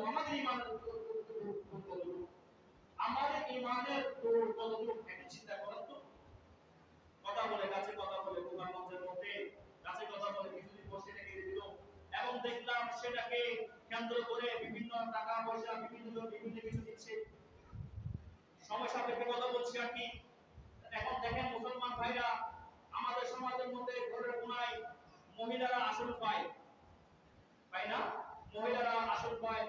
আমাদের ইমানের কতটুকু, আমাদের ইমানের কতটুকু একটু চিন্তা করেন তো। কথা বলে গাছে কথা বলে গোপালগঞ্জের মধ্যে গাছে কথা বলে কিছুদিন বসে থেকে দিল, এবং দেখলাম সেটাকে কেন্দ্র করে বিভিন্ন টাকা পয়সা বিভিন্ন জন বিভিন্ন কিছু দিচ্ছে। সময় সাপেক্ষে কথা বলছি আর কি। এখন দেখেন মুসলমান ভাইরা, আমাদের সমাজের মধ্যে ঘরের কোনায় মহিলারা আসল পায়, তাই না? মহিলারা আসল পায়,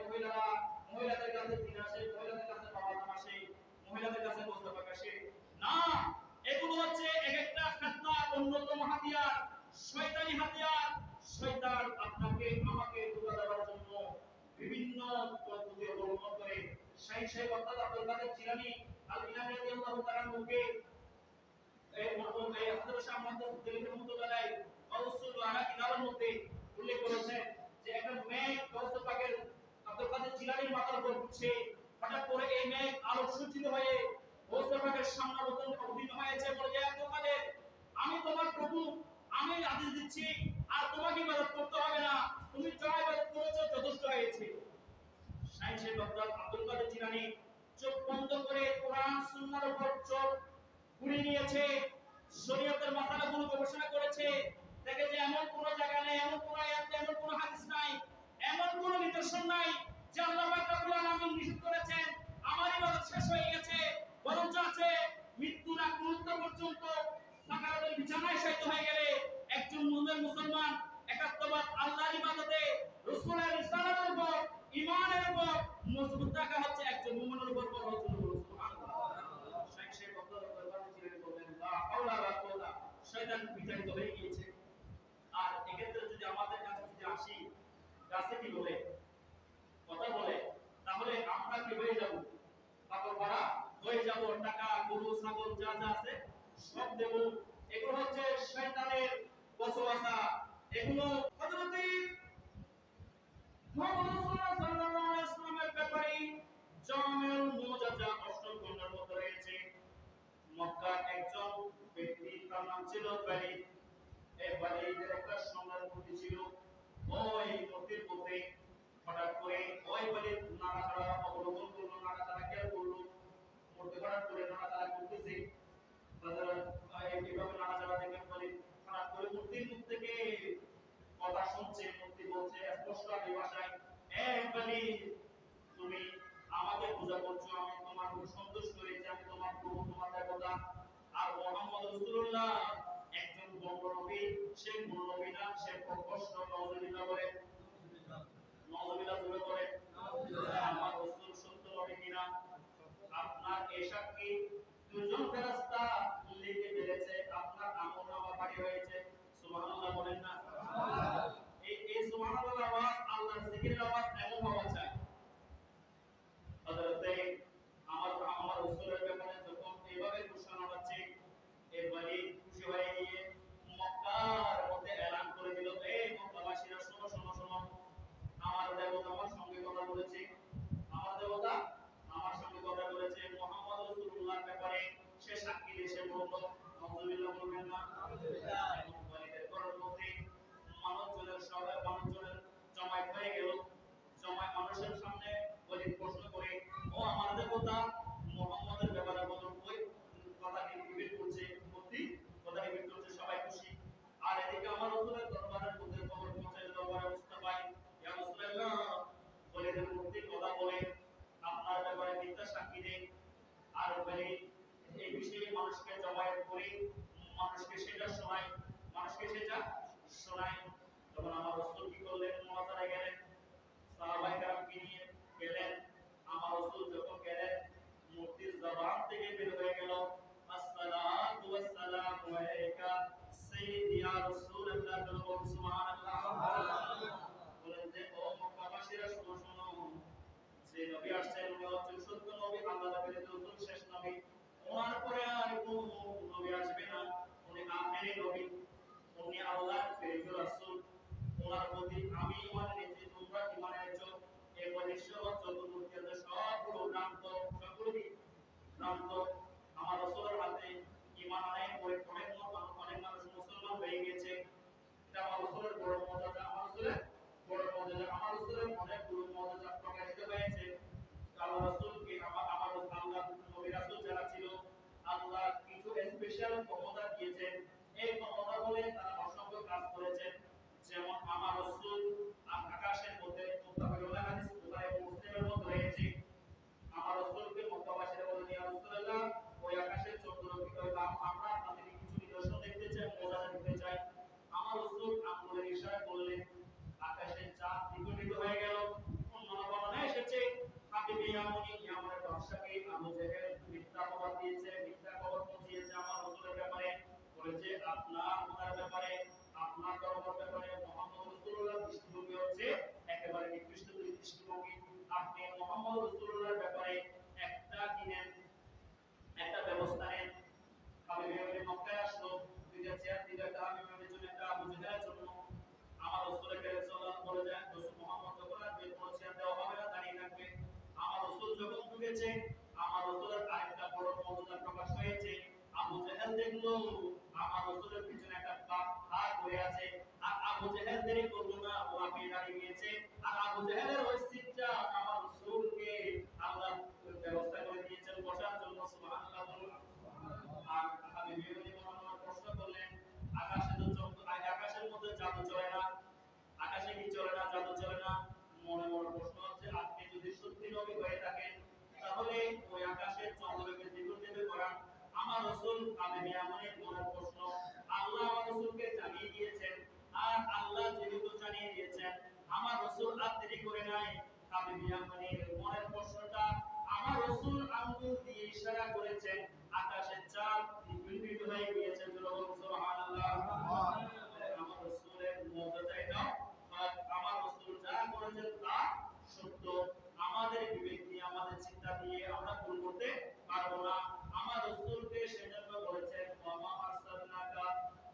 মহিলাদের কাছে দিন আসে, মহিলাদের কাছে বাবা আসে, মহিলাদের কাছে মোস্তফা আসে না। এগুলো হচ্ছে এক একটা ফিতনার অন্যতম হাতিয়ার, শয়তানি হাতিয়ার। শয়তান আপনাকে আমাকে ধোঁকা দেওয়ার জন্য বিভিন্ন পদ্ধতি অবলম্বন করে। সেই অর্থাৎ আব্দুল কাদের জিলানী আল ইলাহি রাদিয়াল্লাহু তাআলা মুখে এই হযরত শাহ মুহাম্মদ দিলির রহমাতুল্লাহ আলাইহি ওয়ালা কিতাবের মধ্যে উল্লেখ করেছেন যে একটা মেঘ গৌস পাকের আব্দুল কাদের জিলানীর মাথার উপর উঠছে। হঠাৎ করে এই মেঘ আলোকসজ্জিত হয়ে গৌস পাকের সামনে অবতীর্ণ হয়েছে, বলে যে আব্দুল কাদের, আমি তোমার প্রভু, আমি আদেশ দিচ্ছি আর তোমাকে ইবাদত করতে হবে না, তুমি যা ইবাদত করেছো যথেষ্ট হয়েছে। সাইয়েদ ডক্টর আব্দুল কাদের জিলানী চোখ বন্ধ করে কোরআন সুন্নাহর উপর চোখ ঘুরিয়ে নিয়েছে, শরীয়তের মাসালাগুলো গবেষণা করেছে। দেখে যে এমন কোন জায়গা নেই, এমন কোন আয়াত নেই, এমন কোন হাদিস নাই, এমন কোন নিদর্শন নাই যে আল্লাহ পাক রব্বুল আলামিন নিষেধ করেছেন আমার ইবাদত শেষ হয়ে গেছে। বরঞ্চ আছে মৃত্যুর আগ মুহূর্ত পর্যন্ত সাকারাতের বিছানায় শায়িত হয়ে গেলে একজন মুমিন মুসলমান একাত্মবাদ আল্লাহর ইবাদতে রাসূলের রিসালাতের উপর ঈমানের উপর মজবুত থাকা হচ্ছে একজন মুমিনের উপর বড় সুবহানাল্লাহ। সেই বক্তব্য দরবারে ছিলেন, বলেন লা হাওলা ওয়ালা কুওয়াতা, শয়তান বিতাড়িত হয়ে গিয়েছে। আর এক্ষেত্রে যদি আমাদের কাছে যদি আসি, গাছে কি বলে কথা বলে, তাহলে আমরা কি হয়ে যাব? পাগল পারা হয়ে যাব, টাকা গরু ছাগল যা যা আছে সব দেব। এগুলো হচ্ছে শয়তানের ওয়াসওয়াসা। এগুলো হযরত মুহাম্মদ সাল্লাল্লাহু আলাইহি ওয়াসাল্লামের ব্যাপারে জামিউল মুজাজ্জা অষ্টম খণ্ডের মধ্যে রয়েছে। মক্কার একজন ব্যক্তি, তার নাম ছিল ওয়ালিদ। এই ওয়ালিদের একটা সোনার মূর্তি ছিল। ওই মূর্তির মধ্যে হঠাৎ করে ওই ওয়ালিদ নাড়াচাড়া অবলম্বন করলো, নাড়াচাড়া খেয়াল করলো, মূর্তি হঠাৎ করে নাড়াচাড়া করতেছে। এইভাবে নাড়াচাড়া দেখে ওয়ালিদ হঠাৎ করে মূর্তির মুখ থেকে কথা শুনছে। মূর্তি বলছে স্পষ্ট আদি ভাষায়, এ ওয়ালিদ, তুমি আমাকে পূজা করছো, আমি তোমার উপর সন্তুষ্ট হয়েছি, আমি তোমার প্রভু, তোমার দেবতা। আর মুহাম্মদ রাসূলুল্লাহ একজন বড় নবী, সে কোন নবী না, সে কষ্ট নওজুবিল্লাহ বলে, নওজুবিল্লাহ জুড়ে করে, আমার রাসূল সত্য নবী কিনা আপনার এই সাক্ষী দুজন ফেরেশতা লিখে ফেলেছে, আপনার আমলনামা পারি হয়েছে। সুবহানাল্লাহ বলেন না? এই সুবহানাল্লাহ আওয়াজ, আল্লাহর জিকিরের আওয়াজ এমন হওয়া চাই। হযরতে আমার রাসূলের ব্যাপারে যখন এইভাবে ঘোষণা হচ্ছে, এই ওয়ালিদ খুশি হয়ে গিয়ে মক্কার মধ্যে এলান করে দিল, এই মক্কাবাসীরা শোনো শোনো শোনো, আমার দেবতা আমার সঙ্গে কথা বলেছে, আমার দেবতা আমার সঙ্গে কথা বলেছে মুহাম্মদ রাসূলুল্লাহর ব্যাপারে, সে সাক্ষী দেশে বলল, নাউযুবিল্লাহ বলবেন না? ওয়ালিদের ঘরের মধ্যে মানুষজনের জমায়েত হয়ে গেল। জমায়েত মানুষের সামনে ওয়ালিদ প্রশ্ন করে, ও আমার দেবতা মুহাম্মদের ব্যাপারে বলুন, ওই কথাটি রিপিট করছে, মূর্তি কথা রিপিট করছে, সবাই খুশি। আর এদিকে আমার রাসূলের দরবারের মধ্যে খবর পৌঁছে, দরবারে মুস্তাফা, ইয়া রাসূলুল্লাহ, ওয়ালিদের মূর্তি কথা বলে আপনার ব্যাপারে মিথ্যা সাক্ষী দেয়। আর ওয়ালিদ এই বিষয়ে মানুষকে জমায়েত করে মানুষকে সেটা শোনায়। তখন আমার রাসূল কি করলেন? মুনাজারে গেলেন, সাহাবায়ে কেরামকে নিয়ে গেলেন। আমার রাসূল যখন গেলেন, মূর্তির জবান থেকে বের হয়ে গেল, আসসালাতু ওয়াসসালামু আলাইকা সাইয়্যিদি ইয়া রাসূলুল্লাহ, সুবহানাল্লাহ। বলেন যে ও মক্কাবাসীরা, শোনো শোনো, যে নবী আসছেন উনি হচ্ছেন সত্য নবী, আল্লাহর প্রেরিত রাসূল, শেষ নবী। ওনার পরে আর কোন নবী আসবে না, উনি আখেরি নবী, উনি আল্লাহর প্রেরিত রাসূল। ওনার প্রতি আমি ঈমান এনেছি, তোমরা ঈমান এনেছো। এই বৈশ্বিক যত মূর্তি আছে সবগুলো ভ্রান্ত, সবগুলো ভ্রান্ত। আমার রাসূলের হাতে ঈমান আনায় অনেক মানুষ মুসলমান হয়ে গেছে। এটা আমার রাসূলের বড় মর্যাদা, আমার রাসূলের বড় মর্যাদা, আমার রাসূলের অনেক বড় মর্যাদা প্রকাশিত হয়ে বিচলিত হয়ে গেল। অন্য বর্ণনায় এসেছে হাবিব ইয়ামনি ইয়ামানের বাদশাকে আবু জেহেল মিথ্যা খবর দিয়েছে, মিথ্যা খবর পৌঁছিয়েছে আমার রাসূলের ব্যাপারে, বলেছে ওনার ব্যাপারে, আপনার ধর্মের ব্যাপারে মুহাম্মদ রাসূলুল্লাহ দৃষ্টিভঙ্গি হচ্ছে একেবারে নিকৃষ্ট দৃষ্টিভঙ্গি। আপনি মুহাম্মদ রাসূলুল্লাহর ব্যাপারে একটা কিনেন, একটা ব্যবস্থা নেন। হাবিব ইয়ামনি মক্কায় আসলো, দুইটা চেয়ার দিল, একটা হাবিব ইয়ামনির জন্য, একটা আবু জেহেলের জন্য। আমার রাসূল কারীম সাল্লাল্লাহু আলাইহি ওয়াসাল্লাম বলে যায় রাসূল মুহাম্মদ যখন আসবে কোনো চেয়ার দেওয়া হবে না, দাঁড়িয়ে থাকবে। আমার রাসূল যখন ঢুকেছে আমার রাসূলের আরেকটা বড় মর্যাদা প্রকাশ হয়েছে। আবু জেহেল দেখলো আমার রাসূলের পিছনে একটা ভাগ হয়ে আছে, আর আবু জেহেল দেরি করলো না, ও আপনি দাঁড়িয়ে গিয়েছে। আর আবু জেহেলের ওই সিটটা আমার রাসূলকে আল্লাহ ব্যবস্থা করে দিয়েছেন বসার জন্য। সুবহানাল্লাহ বলুন। আর হাবিব ইয়ামনি মুহাম্মদ প্রশ্ন করলেন, আকাশে তো আকাশের মধ্যে জাদু চলে না, আকাশে কি চলে না, জাদু চলে না? মনে মনে প্রশ্ন হচ্ছে, আপনি যদি সত্যি নবী হয়ে থাকেন তাহলে ওই আকাশের চন্দ্রকে দ্বিগুণ দেবে করান। আমার রাসূল হাবিব ইয়ামনির মনের প্রশ্ন আল্লাহ আমার রাসূলকে জানিয়ে দিয়েছেন, আর আল্লাহ যেহেতু জানিয়ে দিয়েছেন আমার রাসূল আর দেরি করে নাই। হাবিব ইয়ামনির মনের প্রশ্নটা আমার রাসূল আঙ্গুল দিয়ে ইশারা করেছেন, আকাশের চাঁদ দ্বিগুণ হয়ে গিয়েছে। সুবহানাল্লাহ। আমার রাসূলের মুজিজা এটা, আমার রাসূল যা করেছেন তা সত্য। আমাদের বিবেক দিয়ে আমাদের চিন্তা দিয়ে আমরা ভুল করতে পারবো না। আমার রাসূলকে সেজন্য বলেছেন ওয়া আরসালনাকা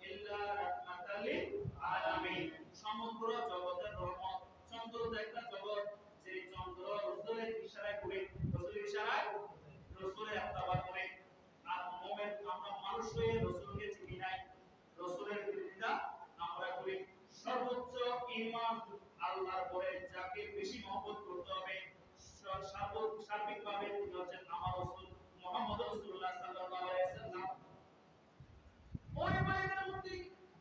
ইল্লা রাহমাতাল লিল আলামিন, সমগ্র জগতের রহমত। চন্দ্র তো একটা জগৎ, সেই চন্দ্র রাসূলের ইশারায় ঘুরে, রাসূলের ইশারায়, রাসূলের ইত্তেবা করে। আর মুমিন আমরা মানুষ হয়ে রাসূলকে চিনি নাই, রাসূলের বিরোধিতা আমরা করি। সর্বোচ্চ ঈমান আল্লাহর পরে যাকে বেশি মহব্বত করতে হবে সার্বিকভাবে তিনি হচ্ছেন আমার রাসূল মুহাম্মদ রাসূলুল্লাহ সাল্লাল্লাহু আলাইহি ওয়াসাল্লাম। ওই মায়েদের মধ্যে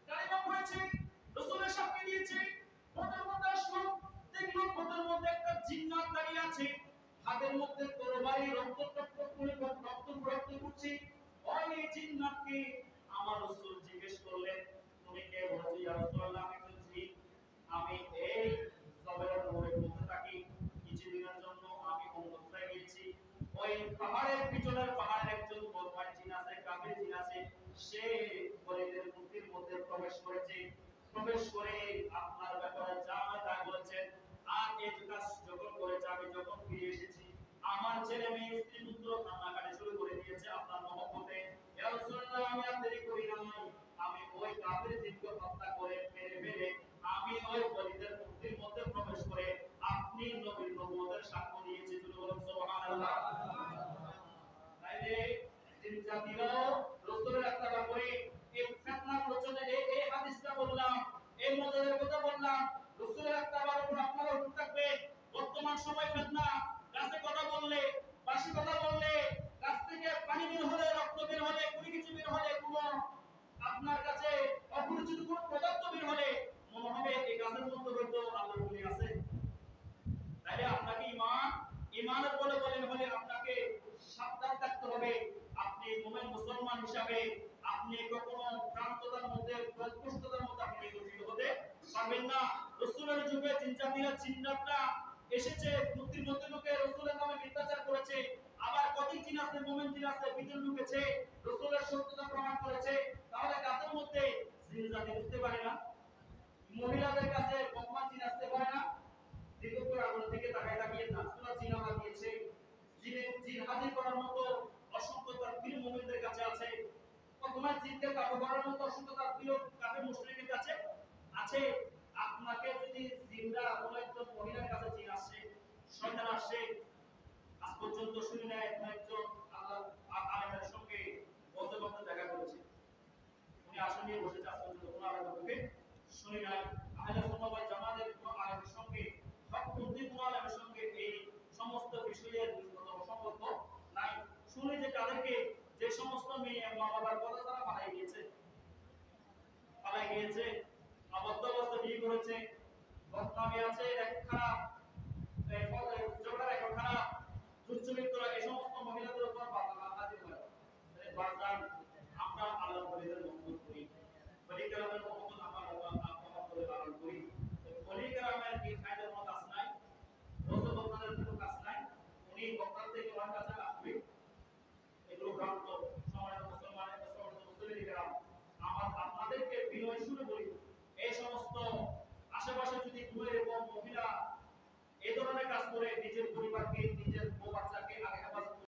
কালিমা পড়েছে, রাসূলের সামনে দিয়েছে, ওদের মধ্যে আসলো, দেখলো ওদের মধ্যে একটা জিন্নাত দাঁড়িয়ে আছে, হাতের মধ্যে তরবারি, রক্ত করছে। ওই জিন্নাতকে আমার রাসূল জিজ্ঞেস করলেন, তুমি কে? বলছে ইয়া রাসূলুল্লাহ আমি তো জিন, আমি এই জবের উপরে বসে থাকি, কিছুদিনের জন্য আমি অন্যত্রায় গিয়েছি। ওই পাহাড়ের পিছনের পাহাড়ের একজন বদমাশ জিন আছে, কাফির জিন আছে, সে ওলিদের মূর্তির মধ্যে প্রবেশ করেছে, প্রবেশ করে আপনার ব্যাপারে যা তা বলেছেন। আর এই কাজ যখন করেছে, আমি যখন ফিরে এসেছি আমার ছেলে মেয়ে স্ত্রী পুত্র কান্নাকাটি শুরু করে দিয়েছে আপনার মহব্বতে। ইয়া রাসূলুল্লাহ আমি আর দেরি করি নাই, আমি ওই কাফির জিনকে হত্যা করে মেরে ফেলে আমি ওই ওলিদের মূর্তির মধ্যে প্রবেশ করে আপনি নবীর নবুয়তের সাক্ষ্য দিয়েছি। সুবহানাল্লাহ। তাইলে জিন জাতিরাও রাসূলের ইত্তেবা করে এই ফিতনা প্রচলনে এই হাদিসটা বললাম, এই মজাদার কথা বললাম, রাসূলের ইত্তেবার উপর আপনারা উঠে থাকবে। বর্তমান সময় ফিতনা, গাছে কথা বললে, বাসি কথা বললে, গাছ থেকে পানি বের হলে, রক্ত বের হলে, কোনো কিছু বের হলে, কোনো আপনার কাছে অপরিচিত কোনো পদার্থ বের হলে মনে হবে এই গাছের মধ্যে হয়তো আল্লাহর ওলি আছে। তাইলে আপনাকে ঈমানের বলে বলেন হলে আপনাকে সাবধান থাকতে হবে। আপনি মুমিন মুসলমান হিসাবে আপনি কখনো ভ্রান্ততার মধ্যে, প্রস্তুততার মধ্যে আপনি নিয়োজিত হতে পারবেন না। রাসূলের যুগে জিনজাতিরা জিন্নাতরা এসেছে, মূর্তির মধ্যে ঢুকে রাসূলের নামে মিথ্যাচার করেছে। আবার কত জিন আছে, মুমিন জিন আছে, ভিতরে ঢুকেছে, রাসূলের সত্যতা প্রমাণ করেছে। তাহলে গাছের মধ্যে জিন জাতি ঢুকতে পারে না? মহিলাদের কাছে বদমাশ জিন আসতে পারে না? দীর্ঘ আগুন থেকে তাকায় তাকিয়ে না, সূরা জিন আমার দিয়েছে, জিন হাজির করার মতো অসংখ্য তাকবীর মুমিনদের কাছে আছে। বদমাশ জিনকে কাবু করার মতো অসংখ্য তাকবীর কাফের মুশরিকদের কাছে আছে। আপনাকে যদি জিনরা কোনো একজন মহিলার কাছে জিন আসছে, শয়তান আসছে, আজ পর্যন্ত শুনি নাই কোনো একজন আল্লাহ আলেমের সঙ্গে বসে বসে দেখা করেছে, উনি আসন নিয়ে বসেছে, আজ পর্যন্ত কোনো আলেমকে শুনি নাই। আহলে সুন্নাহ ওয়াল জামাতের কোনো আলেমের সঙ্গে, হকপন্থী কোনো আলেমের সঙ্গে এই সমস্ত বিষয়ের ন্যূনতম সম্পর্ক নাই। শুনি যে তাদেরকে যে সমস্ত মেয়ে মা বাবার কথা তারা পালাই গিয়েছে, আবদ্ধ অবস্থা বিয়ে করেছে, বদনামি আছে, এক খারাপ ঝগড়া এক খারাপ দুশ্চরিত্রা, এই সমস্ত মহিলাদের উপর বাধা হাজির হয়। বারবার আমরা আল্লাহর ওলিদের মহব্বত করি, ওলি কেরামের মহব্বত আমরা মহব্বত পালন করি। ওলি কেরামের কি ফায়দার মত আছে? বিনয় শুরু করি এই সমস্ত আশেপাশে যদি দুই এবং মহিলা এই ধরনের কাজ করে নিজের পরিবারকে